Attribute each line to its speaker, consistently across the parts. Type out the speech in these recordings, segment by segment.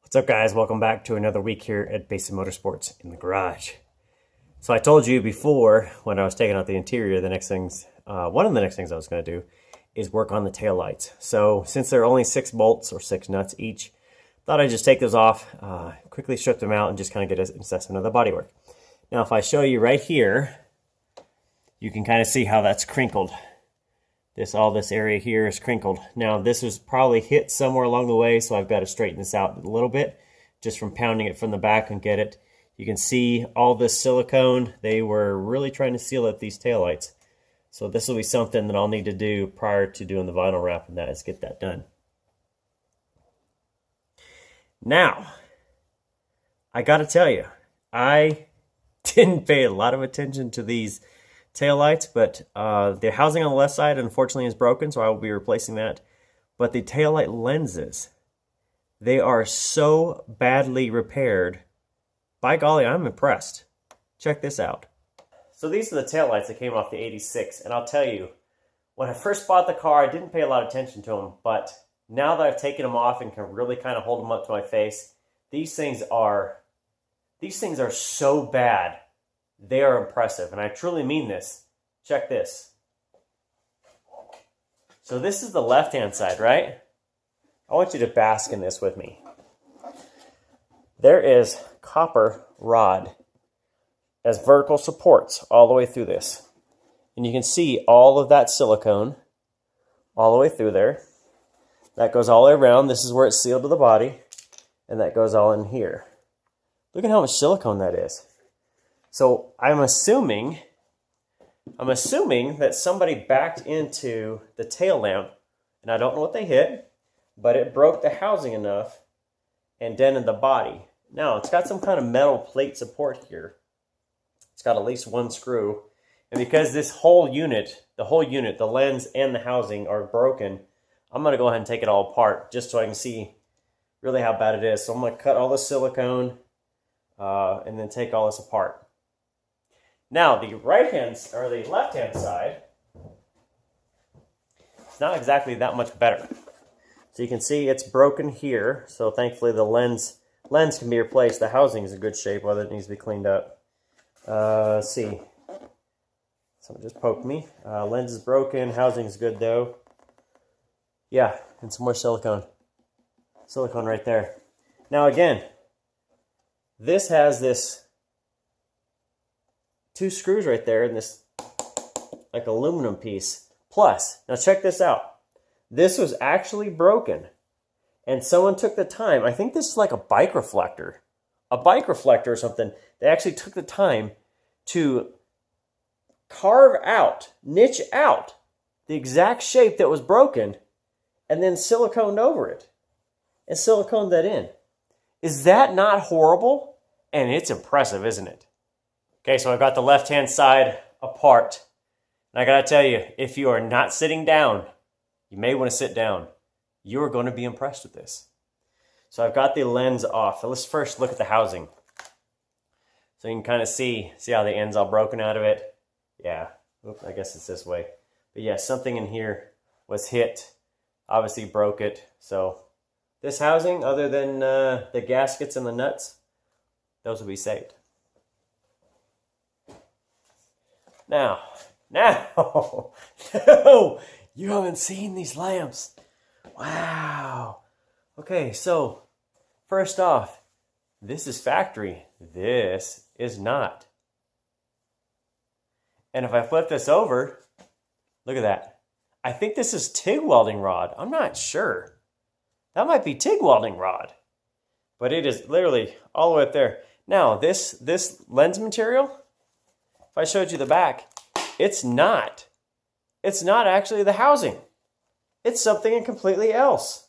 Speaker 1: What's up, guys? Welcome back to another week here at Basin Motorsports in the garage. So I told you before when I was taking out the interior, one of the next things I was going to do is work on the taillights. So since they're only 6 bolts or 6 nuts each, thought I'd just take those off, quickly strip them out, and just kind of get an assessment of the bodywork. Now, if I show you right here, you can kind of see how that's crinkled. All this area here is crinkled. Now, this was probably hit somewhere along the way, so I've got to straighten this out a little bit just from pounding it from the back and get it. You can see all this silicone. They were really trying to seal up these taillights. So this will be something that I'll need to do prior to doing the vinyl wrap, and that is get that done. Now, I got to tell you, I didn't pay a lot of attention to these taillights, but the housing on the left side unfortunately is broken, so I will be replacing that. But the taillight lenses, they are so badly repaired. By golly, I'm impressed. Check this out. So these are the taillights that came off the 86, and I'll tell you, when I first bought the car, I didn't pay a lot of attention to them, but now that I've taken them off and can really kind of hold them up to my face, these things are so bad. They are impressive, and I truly mean this. Check this. So this is the left-hand side, right? I want you to bask in this with me. There is copper rod as vertical supports all the way through this. And you can see all of that silicone all the way through there. That goes all the way around. This is where it's sealed to the body, and that goes all in here. Look at how much silicone that is. So I'm assuming that somebody backed into the tail lamp, and I don't know what they hit, but it broke the housing enough and dented the body. Now, it's got some kind of metal plate support here. It's got at least one screw. And because this whole unit, the lens and the housing are broken, I'm going to go ahead and take it all apart just so I can see really how bad it is. So I'm going to cut all the silicone and then take all this apart. Now, the left-hand side, it's not exactly that much better. So you can see it's broken here. So thankfully the lens can be replaced. The housing is in good shape, whether it needs to be cleaned up. Let's see. Someone just poked me. Lens is broken. Housing is good though. Yeah, and some more silicone. Silicone right there. Now again, this has this 2 screws right there and this like aluminum piece. Plus, now check this out. This was actually broken, and someone took the time. I think this is like a bike reflector or something. They actually took the time to niche out the exact shape that was broken, and then siliconed over it and siliconed that in. Is that not horrible? And it's impressive, isn't it? Okay, so I've got the left-hand side apart. And I gotta tell you, if you are not sitting down, you may want to sit down. You are going to be impressed with this. So I've got the lens off. Let's first look at the housing. So you can kind of see how the end's all broken out of it. Yeah, oops, I guess it's this way. But yeah, something in here was hit. Obviously broke it. So this housing, other than the gaskets and the nuts, those will be saved. Now, no, you haven't seen these lamps. Wow. Okay, so first off, this is factory. This is not. And if I flip this over, look at that. I think this is TIG welding rod. I'm not sure. That might be TIG welding rod. But it is literally all the way up there. Now, this lens material, if I showed you the back, it's not actually the housing. It's something completely else.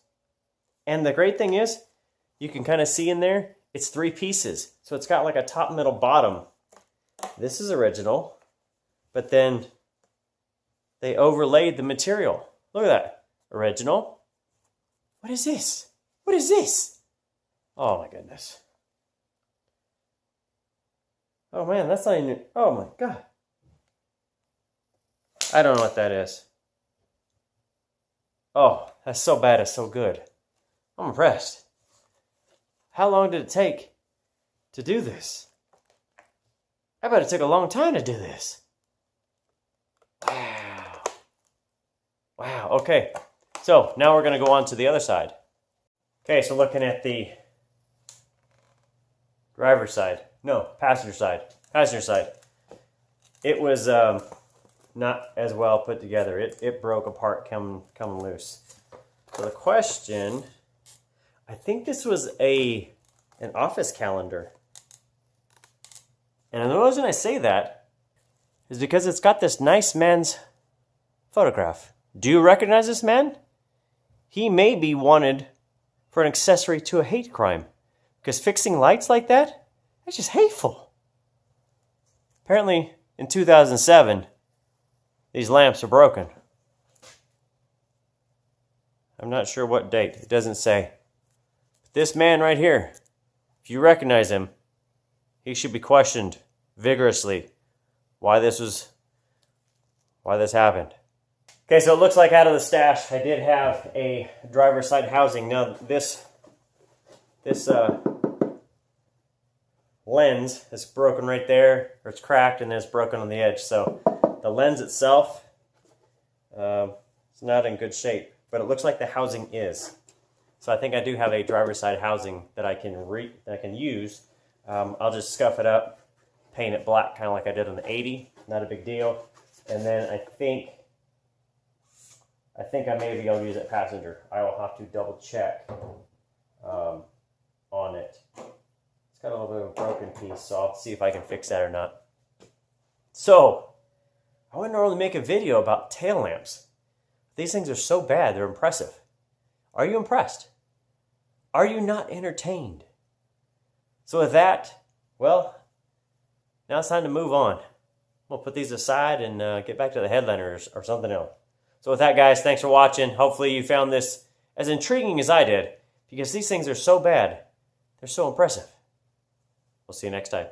Speaker 1: And the great thing is, you can kind of see in there, it's 3 pieces. So it's got like a top, middle, bottom. This is original, but then they overlaid the material. Look at that. Original. What is this? What is this? Oh my goodness. Oh man, that's not even, oh my God. I don't know what that is. Oh, that's so bad, it's so good. I'm impressed. How long did it take to do this? I bet it took a long time to do this. Wow. Wow, okay. So now we're going to go on to the other side. Okay, so looking at the driver's side. No, passenger side. Passenger side. It was not as well put together. It broke apart coming loose. So the question, I think this was an office calendar. And the reason I say that is because it's got this nice man's photograph. Do you recognize this man? He may be wanted for an accessory to a hate crime. Because fixing lights like that, that's just hateful. Apparently, in 2007, these lamps are broken. I'm not sure what date. It doesn't say. But this man right here, if you recognize him, he should be questioned vigorously why this happened. Okay, so it looks like out of the stash, I did have a driver's side housing. Now this lens is broken right there, or it's cracked and then it's broken on the edge. So the lens itself, it's not in good shape, but it looks like the housing is. So I think I do have a driver's side housing that I can use. I'll just scuff it up, paint it black, kind of like I did on the 80. Not a big deal. And then I think I may be able to use it passenger. I will have to double check on it. It's got a little bit of a broken piece, so I'll see if I can fix that or not. So, I wouldn't normally make a video about tail lamps. These things are so bad, they're impressive. Are you impressed? Are you not entertained? So with that, well, now it's time to move on. We'll put these aside and get back to the headliners or something else. So with that, guys, thanks for watching. Hopefully you found this as intriguing as I did, because these things are so bad, they're so impressive. We'll see you next time.